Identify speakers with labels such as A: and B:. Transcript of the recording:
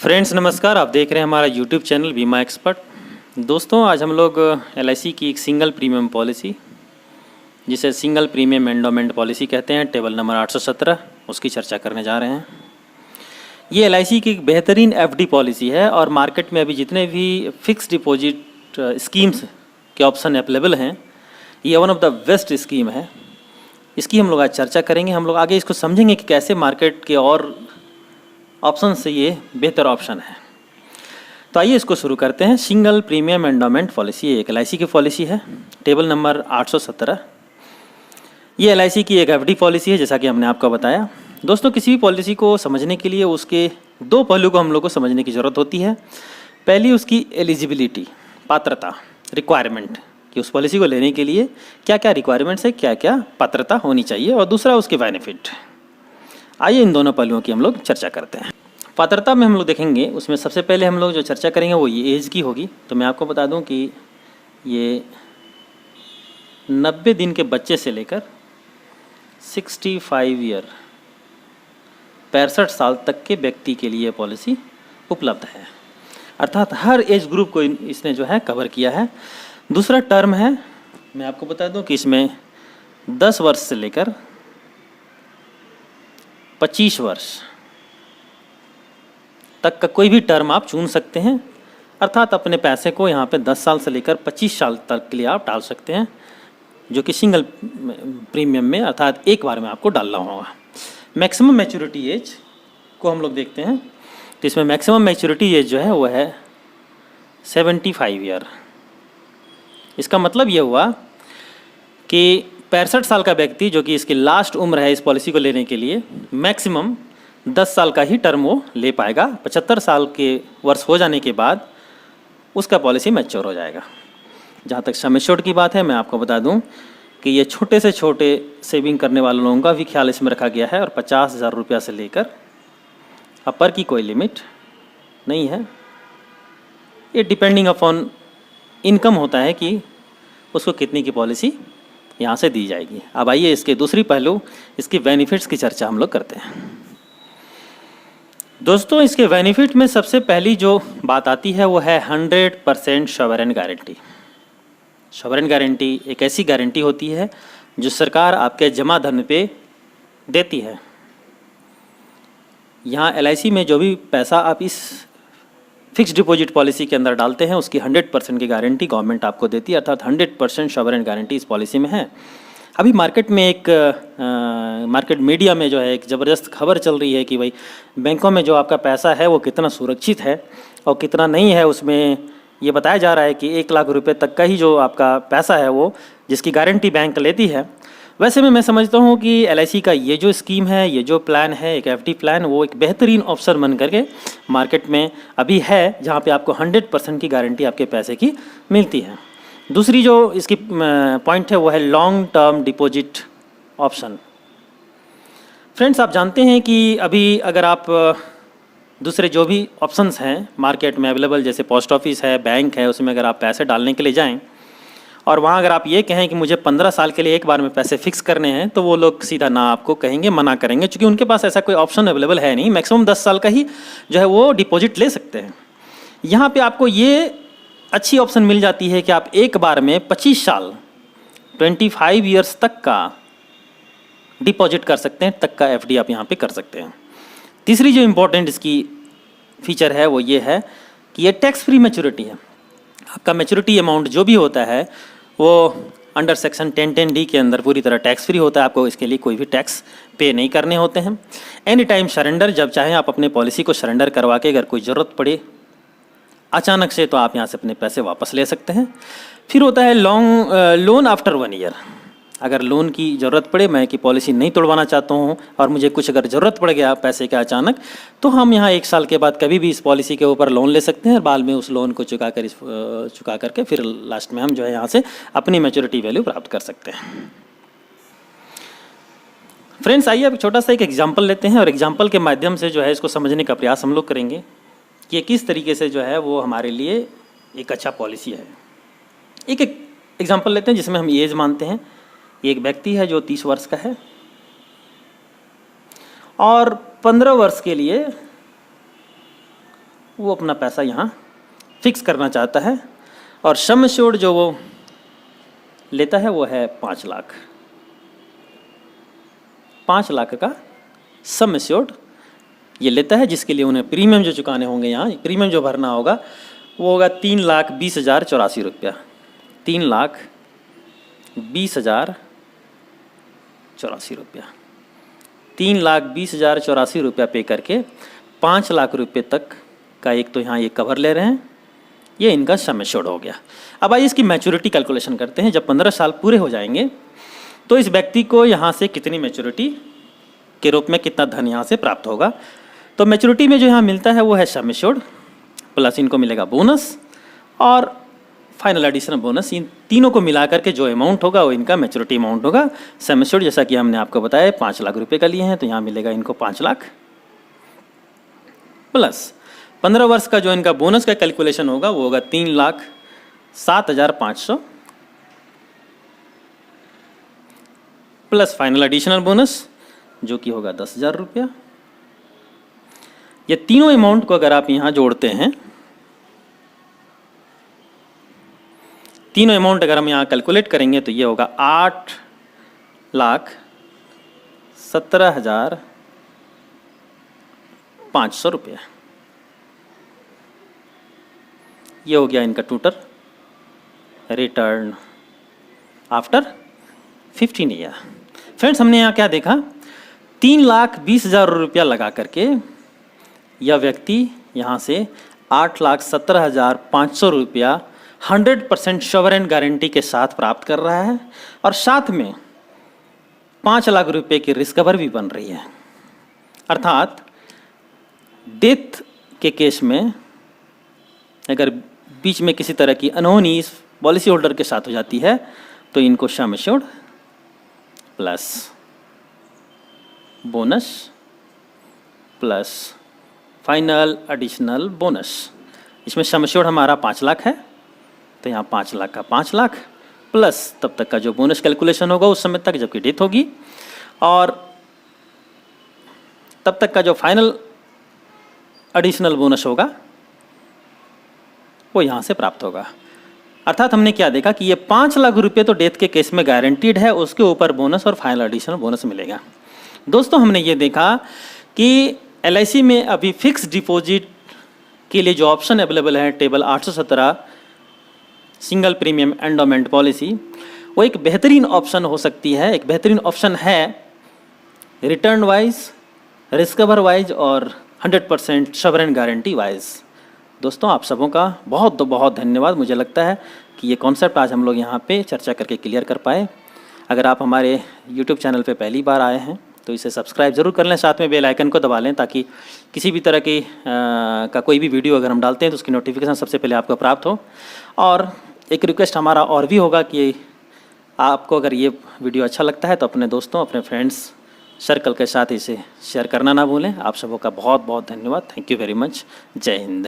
A: Friends नमस्कार, आप देख रहे हैं हमारा यूट्यूब चैनल बीमा एक्सपर्ट। दोस्तों आज हम लोग LIC की एक सिंगल प्रीमियम पॉलिसी जिसे सिंगल प्रीमियम एंडोमेंट पॉलिसी कहते हैं, टेबल नंबर 817 उसकी चर्चा करने जा रहे हैं। ये LIC की एक बेहतरीन FD पॉलिसी है और मार्केट में अभी जितने भी फिक्स डिपॉजिट स्कीम्स के ऑप्शन अवेलेबल हैं, ये one of the best scheme है। इसकी हम लोग आज चर्चा करेंगे। हम लोग आगे इसको समझेंगे कि कैसे मार्केट के और ऑप्शन से ये बेहतर ऑप्शन है। तो आइए इसको शुरू करते हैं। सिंगल प्रीमियम एंडोमेंट पॉलिसी एक LIC की पॉलिसी है, टेबल नंबर 817। ये LIC की एक FD पॉलिसी है, जैसा कि हमने आपको बताया। दोस्तों किसी भी पॉलिसी को समझने के लिए उसके दो पहलू को हम लोग को समझने की ज़रूरत होती है। पहली उसकी एलिजिबिलिटी, पात्रता, रिक्वायरमेंट कि उस पॉलिसी को लेने के लिए क्या क्या रिक्वायरमेंट्स है, क्या क्या पात्रता होनी चाहिए, और दूसरा उसके बेनिफिट। आइए इन दोनों पहलुओं की हम लोग चर्चा करते हैं। पात्रता में हम लोग देखेंगे, उसमें सबसे पहले हम लोग जो चर्चा करेंगे वो ये एज की होगी। तो मैं आपको बता दूं कि ये 90 दिन के बच्चे से लेकर 65 ईयर 65 साल तक के व्यक्ति के लिए पॉलिसी उपलब्ध है, अर्थात हर एज ग्रुप को इसने जो है कवर किया है। दूसरा टर्म है, मैं आपको बता दूं कि इसमें 10 वर्ष से लेकर 25 वर्ष तक का कोई भी टर्म आप चुन सकते हैं, अर्थात अपने पैसे को यहाँ पे 10 साल से लेकर 25 साल तक के लिए आप डाल सकते हैं, जो कि सिंगल प्रीमियम में अर्थात एक बार में आपको डालना होगा। मैक्सिमम मैच्योरिटी एज को हम लोग देखते हैं, तो इसमें मैक्सिमम मैच्योरिटी एज जो है वो है 75 ईयर। इसका मतलब ये हुआ कि 65 साल का व्यक्ति, जो कि इसकी लास्ट उम्र है इस पॉलिसी को लेने के लिए, मैक्सिमम 10 साल का ही टर्म वो ले पाएगा। 75 साल के वर्ष हो जाने के बाद उसका पॉलिसी मैच्योर हो जाएगा। जहाँ तक सम एश्योर्ड की बात है, मैं आपको बता दूं कि ये छोटे से छोटे सेविंग करने वाले लोगों का भी ख्याल इसमें रखा गया है, और 50,000 रुपया से लेकर अपर की कोई लिमिट नहीं है। ये डिपेंडिंग अपॉन इनकम होता है कि उसको कितनी की पॉलिसी यहाँ से दी जाएगी। अब आइए इसके दूसरी पहलू, इसकी बेनिफिट्स की चर्चा हम लोग करते हैं। दोस्तों इसके बेनिफिट में सबसे पहली जो बात आती है वो है 100% सॉवरेन गारंटी। सॉवरेन गारंटी एक ऐसी गारंटी होती है जो सरकार आपके जमा धन पे देती है। यहाँ LIC में जो भी पैसा आप इस फिक्स डिपॉजिट पॉलिसी के अंदर डालते हैं, उसकी 100% की गारंटी गवर्नमेंट आपको देती है, अर्थात 100% सॉवरेन गारंटी इस पॉलिसी में है। अभी मार्केट में मार्केट मीडिया में जो है एक ज़बरदस्त खबर चल रही है कि भाई बैंकों में जो आपका पैसा है वो कितना सुरक्षित है और कितना नहीं है। उसमें ये बताया जा रहा है कि 1 लाख रुपए तक का ही जो आपका पैसा है वो जिसकी गारंटी बैंक लेती है। वैसे में मैं समझता हूँ कि LIC का ये जो स्कीम है, ये जो प्लान है, एक FD प्लान, वो एक बेहतरीन ऑप्शन बन करके मार्केट में अभी है, जहाँ पे आपको 100% की गारंटी आपके पैसे की मिलती है। दूसरी जो इसकी पॉइंट है वो है long term deposit option. Friends आप जानते हैं कि अभी अगर आप दूसरे जो भी ऑप्शंस हैं मार्केट में अवेलेबल, जैसे पोस्ट ऑफिस है, बैंक है, उसमें अगर आप पैसे डालने के लिए जाएं और वहाँ अगर आप ये कहें कि मुझे 15 साल के लिए एक बार में पैसे फिक्स करने हैं, तो वो लोग सीधा ना आपको कहेंगे, मना करेंगे, क्योंकि उनके पास ऐसा कोई ऑप्शन अवेलेबल है नहीं। मैक्सिमम 10 साल का ही जो है वो डिपॉजिट ले सकते हैं। यहाँ पे आपको ये अच्छी ऑप्शन मिल जाती है कि आप एक बार में 25 साल 25 ईयर्स तक का डिपॉजिट कर सकते हैं, तक का FD आप यहाँ पे कर सकते हैं। तीसरी जो इम्पोर्टेंट इसकी फीचर है वो ये है कि ये टैक्स फ्री मैच्योरिटी है। आपका मैच्योरिटी अमाउंट जो भी होता है वो अंडर सेक्शन 1010D के अंदर पूरी तरह टैक्स फ्री होता है। आपको इसके लिए कोई भी टैक्स पे नहीं करने होते हैं। एनी टाइम सरेंडर, जब चाहें आप अपने पॉलिसी को सरेंडर करवा के अगर कोई ज़रूरत पड़े अचानक से, तो आप यहाँ से अपने पैसे वापस ले सकते हैं। फिर होता है लोन आफ्टर 1 ईयर। अगर लोन की ज़रूरत पड़े, मैं कि पॉलिसी नहीं तोड़वाना चाहता हूँ और मुझे कुछ अगर ज़रूरत पड़ गया पैसे का अचानक, तो हम यहाँ 1 साल के बाद कभी भी इस पॉलिसी के ऊपर लोन ले सकते हैं और बाद में उस लोन को चुका करके फिर लास्ट में हम जो है यहाँ से अपनी मैच्योरिटी वैल्यू प्राप्त कर सकते हैं। फ्रेंड्स आइए अब छोटा सा एक एग्जाम्पल लेते हैं और एग्जाम्पल के माध्यम से जो है इसको समझने का प्रयास हम लोग करेंगे कि किस तरीके से जो है वो हमारे लिए एक अच्छा पॉलिसी है। एक एग्जाम्पल लेते हैं जिसमें हम एज मानते हैं। एक व्यक्ति है जो 30 वर्ष का है और 15 वर्ष के लिए वो अपना पैसा यहाँ फिक्स करना चाहता है और सम एश्योर्ड जो वो लेता है वो है 5 लाख। 5 लाख का सम एश्योर्ड ये लेता है, जिसके लिए उन्हें प्रीमियम जो चुकाने होंगे, यहाँ प्रीमियम जो भरना होगा वो होगा 3,20,084 रुपया। 3,20,084 रुपया। 3,20,084 रुपया पे करके 5 लाख रुपये तक का एक तो यहाँ ये कवर ले रहे हैं, ये इनका सम एश्योर्ड हो गया। अब आइए इसकी मैच्योरिटी कैलकुलेशन करते हैं। जब 15 साल पूरे हो जाएंगे तो इस व्यक्ति को यहाँ से कितनी मैच्योरिटी के रूप में कितना धन यहाँ से प्राप्त होगा। तो मैच्योरिटी में जो यहाँ मिलता है वो है सम एश्योर्ड प्लस इनको मिलेगा बोनस और फाइनल एडिशनल बोनस। इन तीनों को मिला करके जो अमाउंट होगा वो इनका मैच्योरिटी अमाउंट होगा। सम एश्योर्ड जैसा कि हमने आपको बताया 5 लाख रुपए का लिए हैं, तो यहाँ मिलेगा इनको 5 लाख प्लस 15 वर्ष का जो इनका बोनस का कैलकुलेशन होगा वो होगा 3,07,500 प्लस फाइनल एडिशनल बोनस जो कि होगा 10,000 रुपया। ये तीनों अमाउंट को अगर आप यहाँ जोड़ते हैं, तीनों अमाउंट अगर हम यहाँ कैलकुलेट करेंगे तो ये होगा 8,17,500 रुपया। ये हो गया इनका total return after 15 year. Friends, हमने यहाँ क्या देखा, 3,20,000 रुपया लगा करके यह व्यक्ति यहाँ से 8,17,500 रुपया 100% सॉवरेन गारंटी के साथ प्राप्त कर रहा है और साथ में 5 लाख रुपए की रिस्क कवर भी बन रही है। अर्थात डेथ के केस में अगर बीच में किसी तरह की अनहोनी इस पॉलिसी होल्डर के साथ हो जाती है तो इनको sum assured plus bonus plus final additional bonus, इसमें सम एश्योर्ड हमारा 5 लाख है तो यहाँ 5 लाख का 5 लाख प्लस तब तक का जो बोनस कैलकुलेशन होगा उस समय तक जबकि डेथ होगी और तब तक का जो फाइनल एडिशनल बोनस होगा वो यहाँ से प्राप्त होगा। अर्थात हमने क्या देखा कि ये 5 लाख रुपये तो डेथ के केस में गारंटीड है, उसके ऊपर बोनस और फाइनल एडिशनल बोनस मिलेगा। दोस्तों, हमने ये देखा कि LIC में अभी फिक्स डिपॉजिट के लिए जो ऑप्शन अवेलेबल है table 817 single premium endowment policy, वो एक बेहतरीन ऑप्शन हो सकती है। एक बेहतरीन ऑप्शन है return wise, risk cover wise और 100% सॉवरेन गारंटी वाइज। दोस्तों, आप सबों का बहुत बहुत धन्यवाद। मुझे लगता है कि ये कॉन्सेप्ट आज हम लोग यहाँ पे चर्चा करके क्लियर कर पाए। अगर आप हमारे YouTube चैनल पे पहली बार आए हैं तो इसे सब्सक्राइब ज़रूर कर लें, साथ में बेल आइकन को दबा लें ताकि किसी भी तरह की का कोई भी वीडियो अगर हम डालते हैं तो उसकी नोटिफिकेशन सबसे पहले आपको प्राप्त हो। और एक रिक्वेस्ट हमारा और भी होगा कि आपको अगर ये वीडियो अच्छा लगता है तो अपने दोस्तों, अपने फ्रेंड्स सर्कल के साथ इसे शेयर करना ना भूलें। आप सबों का बहुत बहुत धन्यवाद। Thank you very much. जय हिंद।